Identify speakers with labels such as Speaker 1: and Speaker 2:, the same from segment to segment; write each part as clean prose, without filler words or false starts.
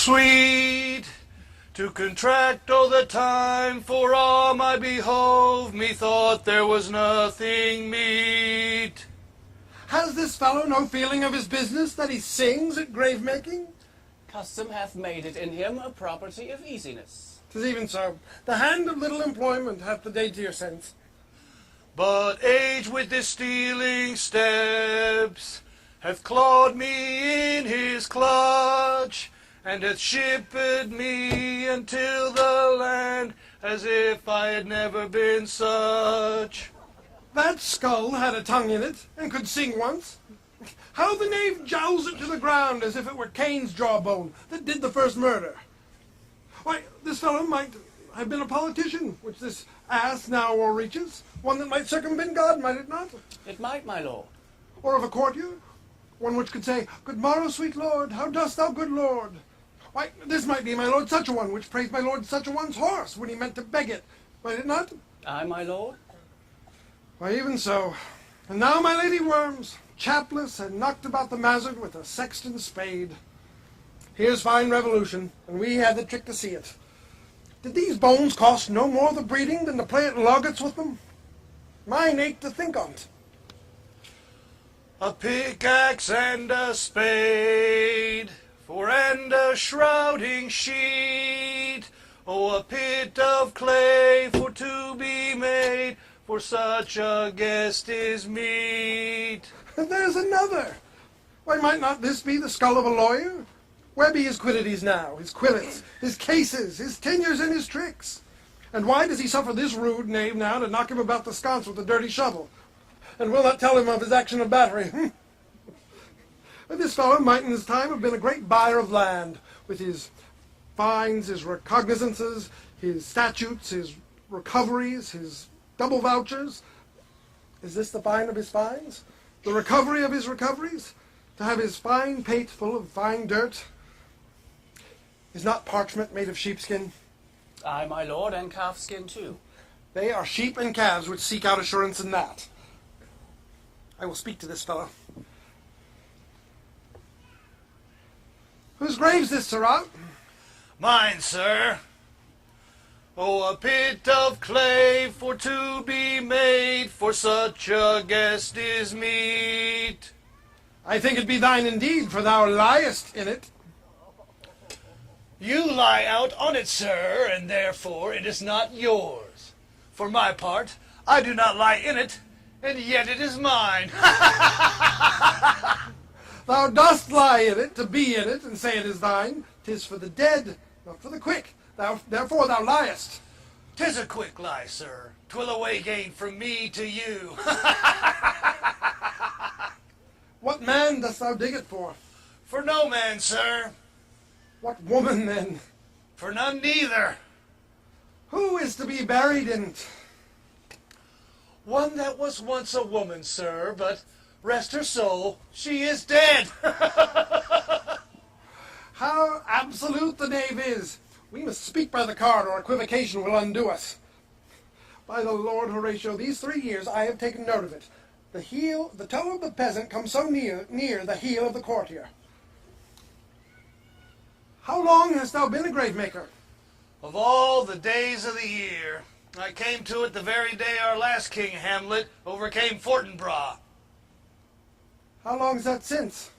Speaker 1: sweet to contract all the time, for all my behove, methought there was nothing meet.
Speaker 2: Has this fellow no feeling of his business, that he sings at grave-making?
Speaker 3: Custom hath made it in him a property of easiness.
Speaker 2: 'Tis even so. The hand of little employment hath the daintier sense.
Speaker 1: But age with his stealing steps hath clawed me in his clutch, and hath shipped me until the land, as if I had never been such.
Speaker 2: That skull had a tongue in it, and could sing once. How the knave jowls it to the ground, as if it were Cain's jawbone that did the first murder. Why, this fellow might have been a politician, which this ass now o'erreaches. One that might circumvent God, might it not?
Speaker 3: It might, my lord.
Speaker 2: Or of a courtier, one which could say, "Good morrow, sweet lord, how dost thou, good lord?" Why, this might be my lord such a one, which praised my lord such a one's horse when he meant to beg it, might it not?
Speaker 3: Aye, my lord.
Speaker 2: Why, even so. And now my lady Worms, chapless and knocked about the mazzard with a sexton's spade. Here's fine revolution, and we had the trick to see it. Did these bones cost no more the breeding than to play at loggets with them? Mine ache to think on't.
Speaker 1: A pickaxe and a spade, and a shrouding sheet, oh, a pit of clay for to be made, for such a guest is meet.
Speaker 2: And there's another. Why, might not this be the skull of a lawyer? Where be his quiddities now, his quillets, his cases, his tenures, and his tricks? And why does he suffer this rude knave now to knock him about the sconce with a dirty shovel, and will not tell him of his action of battery? This fellow might in his time have been a great buyer of land, with his fines, his recognizances, his statutes, his recoveries, his double vouchers. Is this the fine of his fines? The recovery of his recoveries? To have his fine pate full of fine dirt? Is not parchment made of sheepskin?
Speaker 3: Aye, my lord, and calfskin too.
Speaker 2: They are sheep and calves which seek out assurance in that. I will speak to this fellow. Whose grave's this, sirrah?
Speaker 1: Mine, sir. Oh, a pit of clay for to be made, for such a guest is meet.
Speaker 2: I think it be thine indeed, for thou liest in it.
Speaker 1: You lie out on it, sir, and therefore it is not yours. For my part, I do not lie in it, and yet it is mine.
Speaker 2: Thou dost lie in it, to be in it, and say it is thine. 'Tis for the dead, not for the quick. Therefore thou liest.
Speaker 1: 'Tis a quick lie, sir. 'Twill away gain from me to you.
Speaker 2: What man dost thou dig it for?
Speaker 1: For no man, sir.
Speaker 2: What woman, then?
Speaker 1: For none neither.
Speaker 2: Who is to be buried in it?
Speaker 1: One that was once a woman, sir, but rest her soul, she is dead.
Speaker 2: How absolute the knave is! We must speak by the card, or equivocation will undo us. By the Lord, Horatio, these 3 years I have taken note of it. The toe of the peasant comes so near the heel of the courtier. How long hast thou been a grave maker?
Speaker 1: Of all the days of the year, I came to it the very day our last king, Hamlet, overcame Fortinbras.
Speaker 2: How long's that since?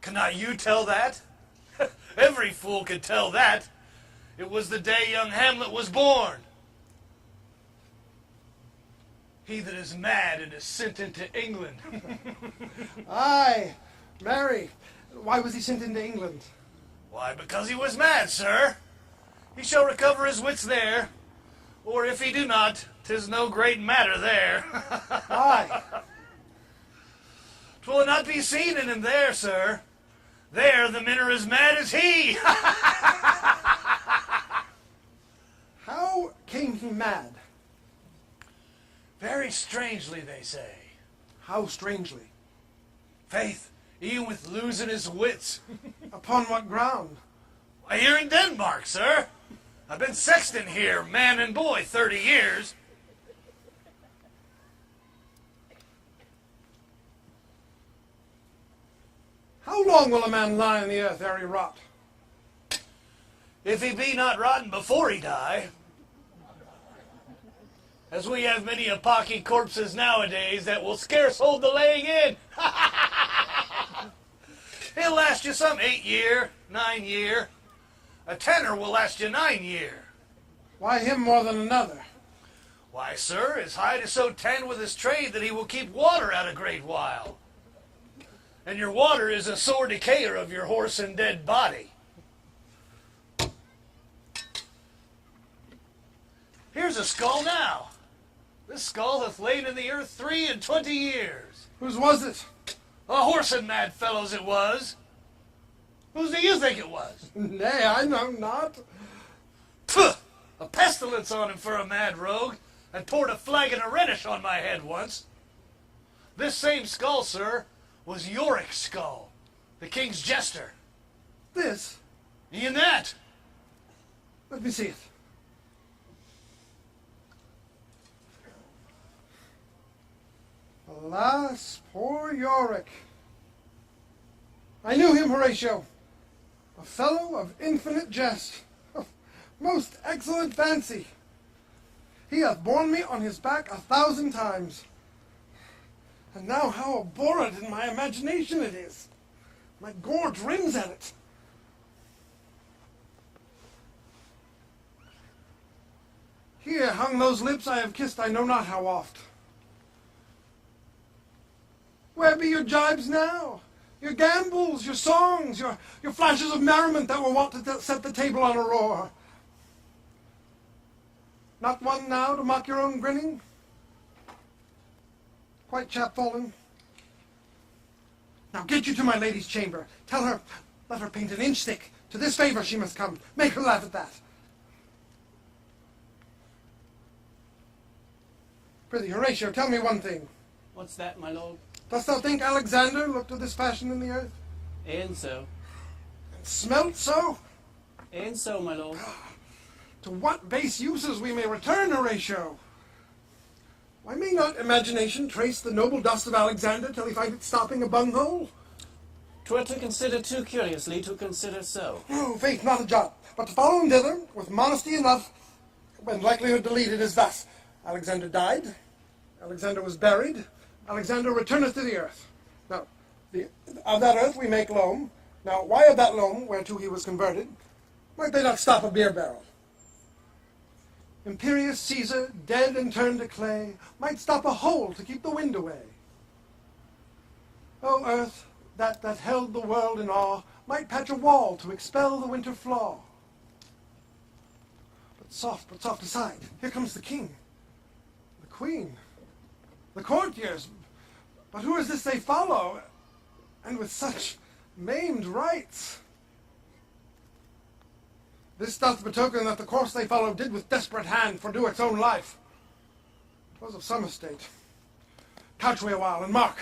Speaker 1: Cannot you tell that? Every fool could tell that. It was the day young Hamlet was born. He that is mad and is sent into England.
Speaker 2: Aye, marry. Why was he sent into England?
Speaker 1: Why, because he was mad, sir. He shall recover his wits there. Or if he do not, 'tis no great matter there.
Speaker 2: Aye.
Speaker 1: 'Twill not be seen in him there, sir. There the men are as mad as he.
Speaker 2: How came he mad?
Speaker 1: Very strangely, they say.
Speaker 2: How strangely?
Speaker 1: Faith, even with losing his wits.
Speaker 2: Upon what ground?
Speaker 1: Why, here in Denmark, sir. I've been sexton here, man and boy, 30 years.
Speaker 2: How long will a man lie on the earth ere he rot?
Speaker 1: if he be not rotten before he die. As we have many a pocky corpses nowadays that will scarce hold the laying in. He'll last you some 8 year, 9 year. A tenor will last you 9 year.
Speaker 2: Why him more than another?
Speaker 1: Why, sir, his hide is so tanned with his trade that he will keep water out a great while. And your water is a sore decayer of your horse and dead body. Here's a skull now. This skull hath lain in the earth 23 years.
Speaker 2: Whose was it?
Speaker 1: A horse and mad fellow's it was. Whose do you think it was?
Speaker 2: Nay, I know not.
Speaker 1: Pugh! A pestilence on him for a mad rogue, and poured a flagon of Rhenish on my head once. This same skull, sir, was Yorick's skull, the king's jester.
Speaker 2: This?
Speaker 1: E'en that.
Speaker 2: Let me see it. Alas, poor Yorick. I knew him, Horatio. A fellow of infinite jest, of most excellent fancy. He hath borne me on his back 1,000 times. And now how abhorrent in my imagination it is. My gorge rings at it. Here hung those lips I have kissed I know not how oft. Where be your jibes now? Your gambols, your songs, your flashes of merriment that were wont to set the table on a roar? Not one now to mock your own grinning? Quite chapfallen? Now get you to my lady's chamber. Tell her, let her paint an inch thick. To this favor she must come. Make her laugh at that. Prithee, Horatio, tell me one thing.
Speaker 3: What's that, my lord?
Speaker 2: Dost thou think Alexander looked of this fashion in the earth?
Speaker 3: E'en so.
Speaker 2: And smelt so?
Speaker 3: E'en so, my lord.
Speaker 2: To what base uses we may return, Horatio? Why may not imagination trace the noble dust of Alexander till he find it stopping a bunghole?
Speaker 3: 'Twere to consider too curiously to consider so.
Speaker 2: No, faith, not a jot. But to follow him thither, with modesty enough, when likelihood to lead it is thus. Alexander died. Alexander was buried. Alexander returneth to the earth. Now, of that earth we make loam. Now, why of that loam, whereto he was converted, might they not stop a beer barrel? Imperious Caesar, dead and turned to clay, might stop a hole to keep the wind away. O earth, that held the world in awe, might patch a wall to expel the winter flaw. But soft aside, here comes the king, the queen, the courtiers. But who is this they follow, and with such maimed rites? This doth betoken that the course they follow did with desperate hand fordo its own life. 'Twas of some estate. Couch we a while, and mark.